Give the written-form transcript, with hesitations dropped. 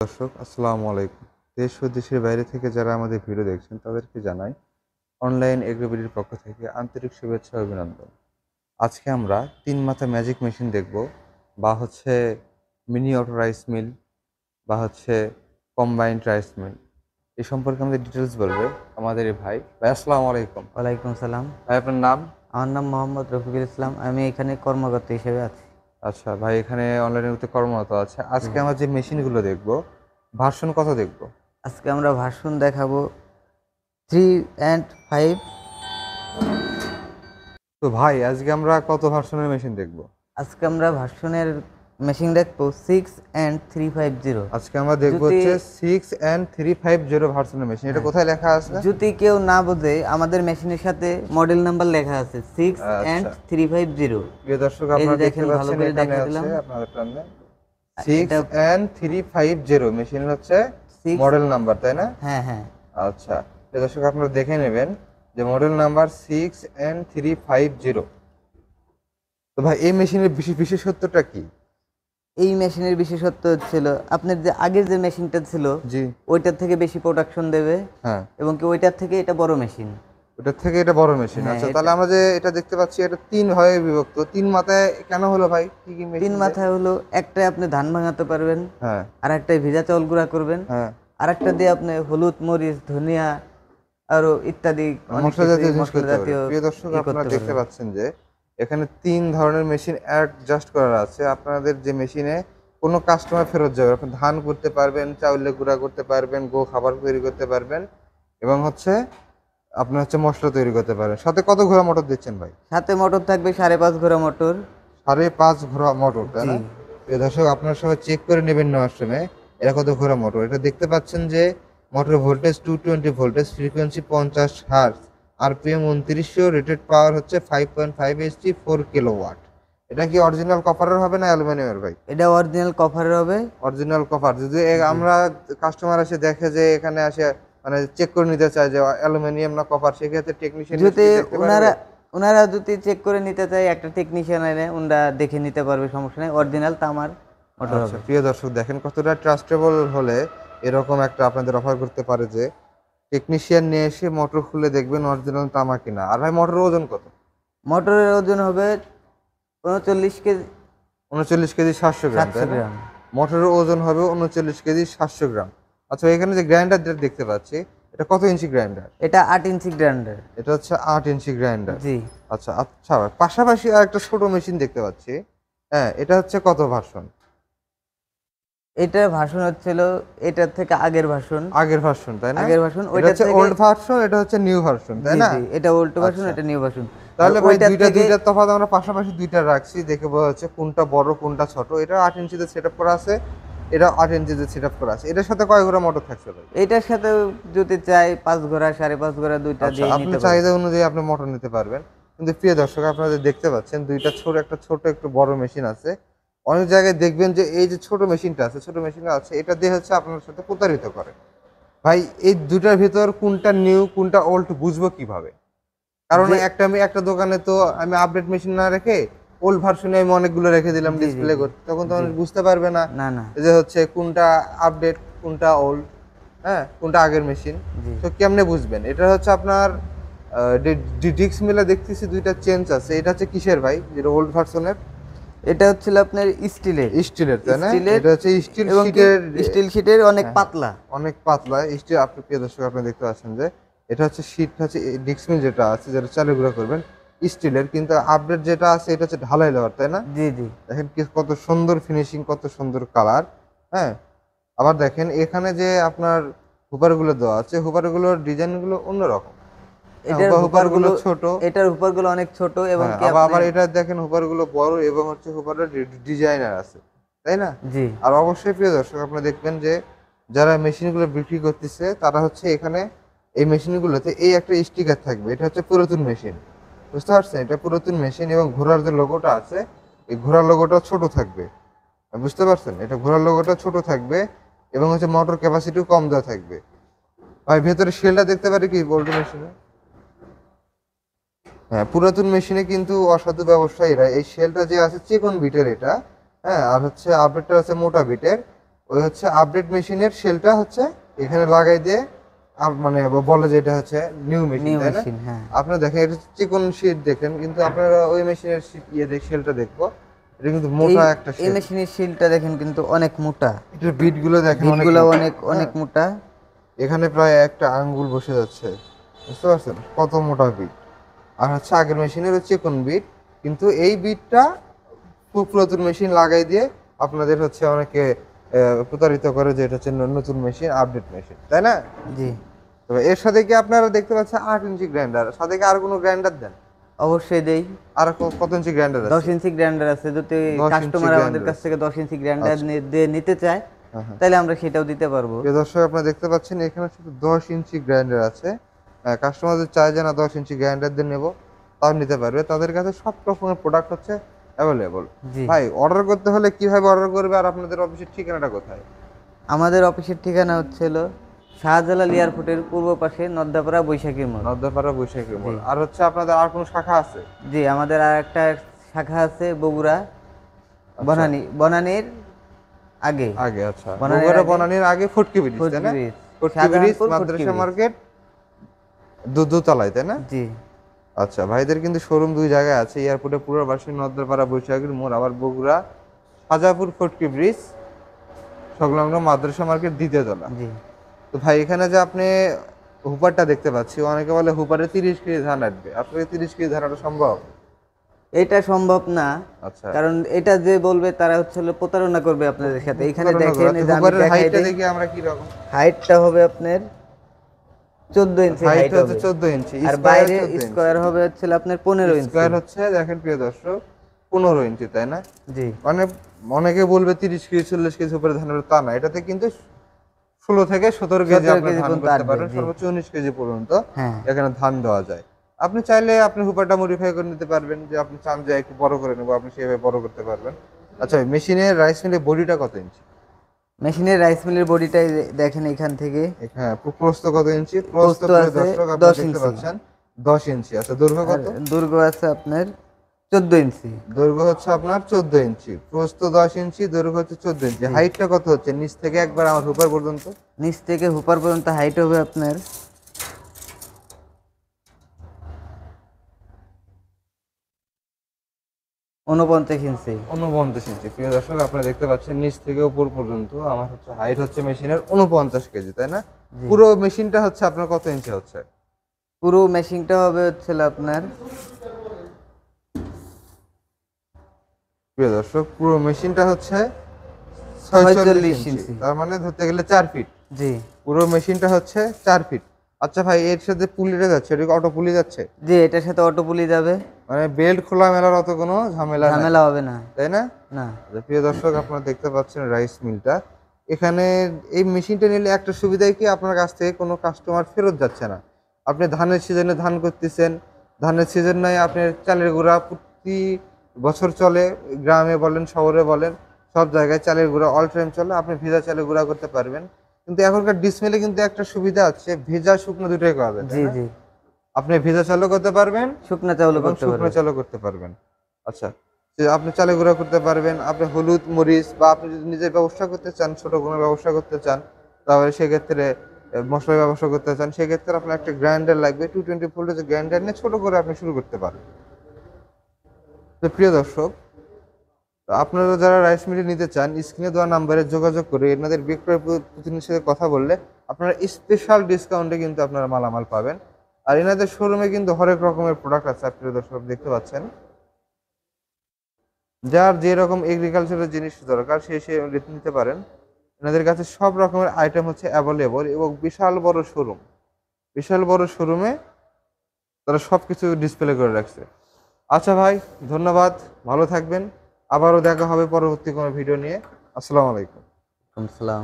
দর্শক আসসালামু আলাইকুম। দেশ ও দেশের বাইরে থেকে যারা আমাদের ভিডিও দেখছেন তাদেরকে জানাই অনলাইন এগ্রোবিডির পক্ষ থেকে আন্তরিক শুভেচ্ছা ও অভিনন্দন। আজকে আমরা ৩ মাথা ম্যাজিক মেশিন দেখব বা হচ্ছে মিনি অটো রাইস মিল বা হচ্ছে কম্বাইন্ড রাইস মিল। এই সম্পর্কে আমাদের ডিটেলস বলবে আমাদের এই ভাই। ভাই আসসালামু আলাইকুম। ওয়ালাইকুম সালাম। ভাই আপনার নাম? আমার নাম মোহাম্মদ রফিকুল ইসলাম। আমি এখানে কর্মকর্তা হিসেবে আছি। আচ্ছা ভাই, এখানে অনলাইনের ভিত্তিতে কর্মরত আছে। আজকে জি। আমরা যে মেশিনগুলো দেখব ভার্সন কত দেখব? আজকে আমরা ভার্সন দেখাবো 3 and 5। তো ভাই আজকে আমরা কত ভার্সনের মেশিন দেখব? আজকে আমরা ভার্সনের মেশিন দেখবো 6 and 350। আজকে আমরা দেখব যদি হচ্ছে 6 and 350 ভার্সনের মেশিন। এটা কোথায় লেখা আছে? যদি কেউ না বোঝে, আমাদের মেশিনের সাথে মডেল নাম্বার লেখা আছে 6 and আচ্ছা 350। প্রিয় দর্শক, এই যে আপনারা দেখতে দেখেন, ভালো পাচ্ছেন করে এখানে দেখা আছে দিলাম। আপনাদের সামনে 6 এটা and 350 মেশিন হচ্ছে 6। মডেল নাম্বার, তাই না? হ্যাঁ হ্যাঁ। আচ্ছা প্রিয় দর্শক, আপনারা দেখে নেবেন যে মডেল নাম্বার 6 and 350। তো ভাই এই মেশিনের বিশেষত্বটা কি? এই মেশিনের বিশেষত্ব হচ্ছিল আপনার যে আগের যে মেশিনটা ছিল জি ওইটার থেকে বেশি প্রোডাকশন দেবে, হ্যাঁ, এবং কি ওইটার থেকে এটা বড় মেশিন। ওটার থেকে এটা বড় মেশিন। হ্যাঁ, আচ্ছা তাহলে এটা আমরা যে এটা দেখতে পাচ্ছি এটা 3 ভাগে বিভক্ত। 3 মাথায় কেন হলো ভাই? কি কি মেশিন? 3 মাথায় হলো, একটায় আপনি ধান ভাঙাতে পারবেন, হ্যাঁ আর একটায় ভিজা চাউল গুঁড়া করবেন, হ্যাঁ, আর একটা দিয়ে আপনি হলুদ, মরিচ, ধনিয়া আরো ইত্যাদি অনেক মশলা জাতীয় জিনিস মশলা করতে পারবেন। জাতীয় প্রিয় দর্শক, ই আপনারা করতে দেখতে পারবেন। পাচ্ছেন যে এখানে 3 ধরনের মেশিন অ্যাডজাস্ট করা আছে। আপনাদের যে মেশিনে কোনো কাস্টমার ফেরত যাবে, আপনি ধান করতে পারবেন, চাউলের গুঁড়া করতে পারবেন, গো খাবার তৈরি করতে পারবেন, এবং হচ্ছে আপনার হচ্ছে মশলা তৈরি করতে পারবেন। সাথে কত ঘোড়া মোটর দিচ্ছেন ভাই? সাথে মোটর থাকবে 5.5 ঘোড়া মোটর। 5.5 ঘোড়া মোটর, তাই জি। না? প্রিয় দর্শক, আপনারা সবাই চেক করে নেবেন নেওয়ার সময় এরা কত ঘোড়া মোটর। এটা দেখতে পাচ্ছেন যে motor voltage 220 voltage, frequency 50 hertz, RPM 2900, rated power হচ্ছে 5.5 এইচপি, 4 কিলোওয়াট। এটা কি অরিজিনাল কপারের হবে না অ্যালুমিনিয়ামের ভাই? এটা অরিজিনাল কভারের হবে। Original copper. যদি জি। আমরা কাস্টমার এসে দেখে যে এখানে আসে মানে চেক করে নিতে চায় যে অ্যালুমিনিয়াম না কপার, সেক্ষেত্রে টেকনিশিয়ান যদি দেখতে পারবে? ওনারা ওনারা যদি চেক করে নিতে চায়, একটা টেকনিশিয়ান এনে ওনারা দেখে নিতে পারবে, সমস্যা নেই। অরিজিনাল তামার মোটর আচ্ছা হবে। প্রিয় দর্শক, দেখেন কতটা ট্রাস্টেবল হলে এরকম একটা আপনাদের অফার করতে পারে যে টেকনিশিয়ান নিয়ে এসে মোটর খুলে দেখবেন অরিজিনাল তামা কিনা। আর ভাই মোটরের ওজন কত? মোটরের ওজন হবে 39 কেজি, 39 কেজি 700 গ্রাম, 700 তাই না? গ্রাম। মোটরের ওজন হবে 39 কেজি 700 গ্রাম। আচ্ছা এখানে যে গ্রাইন্ডার যেটা দেখতে পাচ্ছি, এটা কত ইঞ্চি গ্রাইন্ডার? এটা 8 ইঞ্চি গ্রাইন্ডার। এটা হচ্ছে 8 ইঞ্চি গ্রাইন্ডার। জি। আচ্ছা আচ্ছা, পাশাপাশি আর একটা ছোট মেশিন দেখতে পাচ্ছি। হ্যাঁ, এটা হচ্ছে কত ভার্সন? এটার ভার্সন হচ্ছিল এটার থেকে আগের ভার্সন। আগের ভার্সন, তাই না? আগের ভার্সন এটা ওইটার হচ্ছে থেকে। ওল্ড ভার্সন, এটা হচ্ছে নিউ ভার্সন, তাই জি না? জি, এটা ওল্ড ভার্সন, আচ্ছা এটা নিউ ভার্সন। আর তাহলে ভাই ওইটার থেকে দুইটার তফাৎ আমরা পাশাপাশি দুইটা রাখছি, দেখে বোঝা যাচ্ছে কোনটা বড় কোনটা ছোট। এটা 8 ইঞ্চিতে সেটআপ করা আছে, এটা 8 ইঞ্চিতে সেটআপ করা আছে। এটার সাথে কয় ঘোড়া মোটর থাকছে ভাই? এটার সাথে যদি চাই 5 ঘোড়া, 5.5 ঘোড়া দুইটা আচ্ছা দিয়ে আপনি নিতে পারবেন। চাহিদা অনুযায়ী আপনি মোটর নিতে পারবেন। কিন্তু প্রিয় দর্শক, আপনারা যে দেখতে পাচ্ছেন দুইটা ছোট, একটা ছোট একটু বড় মেশিন আছে। অনেক জায়গায় দেখবেন যে এই যে ছোট মেশিনটা আছে, ছোট মেশিনটা আছে, এটা দিয়ে হচ্ছে আপনার সাথে প্রতারিত করে। ভাই এই দুটার ভিতর কোনটা নিউ কোনটা ওল্ড বুঝবো কিভাবে? কারণ যে একটা দোকানে তো আমি আপডেট মেশিন না রেখে ওল্ড ভার্সনে আমি অনেকগুলো রেখে দিলাম জি জি ডিসপ্লে জি করতে, তখন তো জি। মানুষ বুঝতে পারবে না না না। যে হচ্ছে কোনটা আপডেট কোনটা ওল্ড, হ্যাঁ কোনটা আগের মেশিন। জি। তো কেমনে বুঝবেন? এটা হচ্ছে আপনার ডিক্স মিলে দেখতেছি দুইটা চেঞ্জ আছে। এটা হচ্ছে কিসের ভাই, যেটা ওল্ড ভার্সনের? এটা হচ্ছিল আপনার স্টিলের। স্টিলের, তাই না? স্টিলের এটা হচ্ছে স্টিল এবং কি শিটের। স্টিল শিটের অনেক হ্যাঁ, পাতলা। অনেক পাতলা স্টিল। আপনি প্রিয় দর্শক, আপনি দেখতে পাচ্ছেন যে এটা হচ্ছে শীট হচ্ছে ডিক্স মিল যেটা আছে, যেটা চালু গুঁড়া করবেন স্টিলের, কিন্তু আপডেট যেটা আছে এটা হচ্ছে ঢালাই লোহার, তাই না? জি জি। দেখেন কি কত সুন্দর ফিনিশিং, কত সুন্দর কালার। হ্যাঁ, আবার দেখেন এখানে যে আপনার হুপারগুলো দেওয়া আছে, হুপারগুলোর ডিজাইনগুলো অন্যরকম। হ্যাঁ, এটার হুপারগুলো হুপারগুলো, ছোট। এটার হুপারগুলো অনেক ছোট, এবং হ্যাঁ, কি আবার আপনি। আবার এটা দেখেন হুপারগুলো বড় এবং হচ্ছে হুপারের ডিজাইনার আছে, তাই না? জি। আর অবশ্যই প্রিয় দর্শক, আপনারা দেখবেন যে যারা মেশিনগুলো বিক্রি করতেছে তারা হচ্ছে এখানে এই মেশিনগুলোতে এই একটা স্টিকার থাকবে, এটা হচ্ছে পুরাতন মেশিন। বুঝতে পারছেন? এটা পুরাতন মেশিন এবং ঘোড়ার যে লোগোটা আছে এই ঘোড়ার লোগোটা ছোট থাকবে। বুঝতে পারছেন? এটা ঘোড়ার লোগোটা ছোট থাকবে এবং হচ্ছে মোটর ক্যাপাসিটিও কম দেওয়া থাকবে। ভাই ভেতরে শেলটা দেখতে পারি কি বোল্ট মেশিনে? হ্যাঁ, পুরাতন মেশিনে কিন্তু অসাধু ব্যবসায়ীরা এই শেলটা যে আছে চিকন বিটের এটা, হ্যাঁ, আর হচ্ছে আপডেটটা আছে মোটা বিটের। ওই হচ্ছে আপডেট মেশিনের শেলটা হচ্ছে এখানে লাগাই দিয়ে মানে বলে যে এটা হচ্ছে নিউ মেশিন, নিউ তাই না? মেশিন, হ্যাঁ। আপনারা দেখেন এটা চিকন শীট দেখেন, কিন্তু আপনারা ওই মেশিনের শেলটা দেখবো, এটা কিন্তু মোটা একটা এই শেল। মেশিনের শিলটা দেখেন কিন্তু অনেক মোটা, এটার বিট গুলো দেখেন অনেক বিটগুলো মোটা, অনেক অনেক হ্যাঁ? মোটা। এখানে প্রায় একটা আঙ্গুল বসে যাচ্ছে, বুঝতে পারছেন কত মোটা বিট। আর হচ্ছে আগের মেশিনের চিকন বিট, কিন্তু এই বিটটা পুরাতন মেশিন লাগাই দিয়ে আপনাদের হচ্ছে অনেকে প্রতারিত করে যে এটা হচ্ছে নতুন মেশিন, আপডেট মেশিন, তাই না? জি, তবে এর সাথে কি আপনারা দেখতে পাচ্ছেন 8 ইঞ্চি গ্রাইন্ডার, সাথে কি আর কোনো গ্রাইন্ডার দেন? অবশ্যই দেই। আর কত ইঞ্চি গ্রাইন্ডার 10 আছে? ইঞ্চি গ্রাইন্ডার আছে, যদি 10 ইঞ্চি কাস্টমার আমাদের গ্রাইন্ডার কাছ আছে। থেকে 10 ইঞ্চি গ্রাইন্ডার আচ্ছা। দিয়ে নিতে চায়, হ্যাঁ, হ্যাঁ। তাহলে আমরা সেটাও দিতে পারবো। প্রিয় দর্শক, আপনারা দেখতে পাচ্ছেন এখানে শুধু 10 ইঞ্চি গ্রাইন্ডার আছে। কাস্টমারদের চায় যে না 10 ইঞ্চি গ্রাইন্ডার দিয়ে নেবো, তাও নিতে পারবে। তাদের কাছে সব রকমের প্রোডাক্ট হচ্ছে অ্যাভেলেবল। জি, ভাই, অর্ডার করতে হলে কিভাবে অর্ডার করবে, আর আপনাদের অফিসের ঠিকানাটা কোথায়? আমাদের অফিসের ঠিকানা হচ্ছিল শাহজালাল এয়ারপোর্টের পূর্ব পাশে নদ্দাপাড়া বৈশাখী মোড়। নর্দাপাড়া বৈশাখী মোড়। জি। আর হচ্ছে আপনাদের আর কোনো শাখা আছে? জি, আমাদের আর একটা শাখা আছে বগুড়া, বনানীর আগে। আগে, আচ্ছা। বনানীর বগুড়া আগে, বনানীর আগে ফটকি ব্রিজ, তাই না? ফটকি ব্রিজ, ফটকি ব্রিজ, শাহজাহানপুর ফটকি মাদ্রাসা ব্রিজ। মার্কেট, দোতলায়, তাই না? জি, আচ্ছা, ভাইদের কিন্তু শোরুম দুই জায়গায় আছে, এয়ারপোর্টের পূর্ব পাশে নর্দাপাড়া বৈশাখীর মোড়, আবার বগুড়া শাহজাহানপুর ফটকি ব্রিজ সংলগ্ন মাদ্রাসা মার্কেট দ্বিতীয় তলা। জি। তো ভাই, এখানে যে আপনি হুপারটা দেখতে পাচ্ছি, অনেকে বলে হুপারে 30 কেজি ধান আসবে, আসলে 30 কেজি ধান আনা সম্ভব? এটা সম্ভব না, আচ্ছা, কারণ এটা যে বলবে তারা হচ্ছে হলো প্রতারণা করবে আপনাদের সাথে। এখানে প্রতারণা দেখেন, করা। এই তো যে আমি হুপারের দেখাই হাইটটা দেই, দেখি আমরা কি রকম। হাইটটা হবে আপনার 14 ইঞ্চি হাইট হাইট হচ্ছে হবে, 14 ইঞ্চি, আর স্কয়ার বাইরে 14 ইঞ্চি, স্কয়ার হবে হচ্ছে আপনার 15 ইঞ্চি। স্কয়ার হচ্ছে দেখেন প্রিয় দর্শক 15 ইঞ্চি, তাই না? জি, মানে অনেকে বলবে 30 কেজি 40 কেজি উপরে ধান হবে, তা না। এটাতে কিন্তু 16 থেকে 17 কেজি 17 আপনি কেজি ধান পর্যন্ত করতে আসবে, পারবেন, জি। সর্বোচ্চ 19 কেজি পর্যন্ত হ্যাঁ, এখানে ধান দেওয়া যায়। আপনি চাইলে আপনি হুপারটা মডিফাই করে নিতে পারবেন, যে আপনি চান যে একটু বড় করে নেবো, আপনি সেভাবে বড় করতে পারবেন। আচ্ছা, মেশিনের রাইস মিলের বডিটা কত ইঞ্চি? মেশিনের রাইস মিলের বডিটাই দেখেন এখান থেকে। হ্যাঁ, প্রস্থ কত ইঞ্চি? প্রস্থ প্রিয় আছে দর্শক, 10 আপনারা দেখতে ইঞ্চি। পাচ্ছেন 10 ইঞ্চি। আচ্ছা, দৈর্ঘ্য আর কত? দৈর্ঘ্য আছে আপনার 14 ইঞ্চি। দৈর্ঘ্য হচ্ছে আপনার 14 ইঞ্চি, প্রস্থ 10 ইঞ্চি, দৈর্ঘ্য হচ্ছে 14 ইঞ্চি। হাইটটা কত হচ্ছে নিচ থেকে একবার আমার হুপার পর্যন্ত? নিচ থেকে হুপার পর্যন্ত হাইট হবে আপনার 49 ইঞ্চি। 49 ইঞ্চি। প্রিয় দর্শক, আপনারা দেখতে পাচ্ছেন নিচ থেকে উপর পর্যন্ত আমার হচ্ছে হাইট হচ্ছে মেশিনের 49 কেজি, তাই না? জি। পুরো মেশিনটা হচ্ছে আপনার কত ইঞ্চি হচ্ছে? পুরো মেশিনটা হবে হচ্ছে আপনার প্রিয় দর্শক, পুরো মেশিনটা হচ্ছে 46 46 ইঞ্চি, ইঞ্চি। তার মানে ধরতে গেলে 4 ফিট। জি, পুরো মেশিনটা হচ্ছে 4 ফিট। আচ্ছা ভাই, এর সাথে পুলিটা যাচ্ছে, এটা অটো পুলি যাচ্ছে? জি, এটার সাথে অটো পুলি যাবে, মানে বেল্ট খোলা মেলার অত কোনো ঝামেলা নাই, ঝামেলা হবে না। তাই না? না, আচ্ছা, প্রিয় দর্শক, আপনারা দেখতে পাচ্ছেন রাইস মিলটা। এখানে এই মেশিনটা নিলে একটা সুবিধাই কি, আপনার কাছ থেকে কোনো কাস্টমার ফেরত যাচ্ছে না। আপনি ধানের সিজনে ধান করতেছেন, ধানের সিজন নয়, আপনার চালের গুঁড়া প্রতি বছর চলে, গ্রামে বলেন শহরে বলেন সব জায়গায় চালের গুঁড়া অল টাইম চলে, আপনি ভেজা চালের গুঁড়া করতে পারবেন। কিন্তু এখনকার ডিসমেলে কিন্তু একটা সুবিধা আছে, ভেজা শুকনো দুটোই করা যায়, তাই জি, না? জি, আপনি ভেজা চালও করতে পারবেন শুকনা চাউল এবং করতে শুকনো পারবে। চালও করতে পারবেন। আচ্ছা, যে আপনি চালে গুঁড়া করতে পারবেন, আপনি হলুদ মরিচ, বা আপনি যদি নিজের ব্যবসা করতে চান, ছোট কোনো ব্যবসা করতে চান, তাহলে সেক্ষেত্রে মশলার ব্যবসা করতে চান, সেক্ষেত্রে আপনার একটা গ্রাইন্ডার লাগবে। 220 ভোল্টের গ্রাইন্ডার নিয়ে ছোট করে আপনি শুরু করতে পারেন। তো প্রিয় দর্শক, তো আপনারা যারা রাইস মিল নিতে চান, স্ক্রিনে দেওয়া নাম্বারে যোগাযোগ করে এনাদের বিক্রয় প্রতিনিধির সাথে কথা বললে আপনারা স্পেশাল ডিসকাউন্টে কিন্তু আপনারা মালামাল পাবেন। আর এনাদের শোরুমে কিন্তু হরেক রকমের প্রোডাক্ট আছে, প্রিয় দর্শক দেখতে পাচ্ছেন। যার যে রকম এগ্রিকালচারের জিনিস দরকার সে নিতে পারেন। এনাদের কাছে সব রকমের আইটেম হচ্ছে অ্যাভেলেবল, এবং বিশাল বড় শোরুম, বিশাল বড় শোরুমে তারা সবকিছু ডিসপ্লে করে রাখছে। আচ্ছা ভাই, ধন্যবাদ, ভালো থাকবেন। আবারও দেখা হবে পরবর্তী কোনো ভিডিও নিয়ে। আসসালামু আলাইকুম। আসসালাম।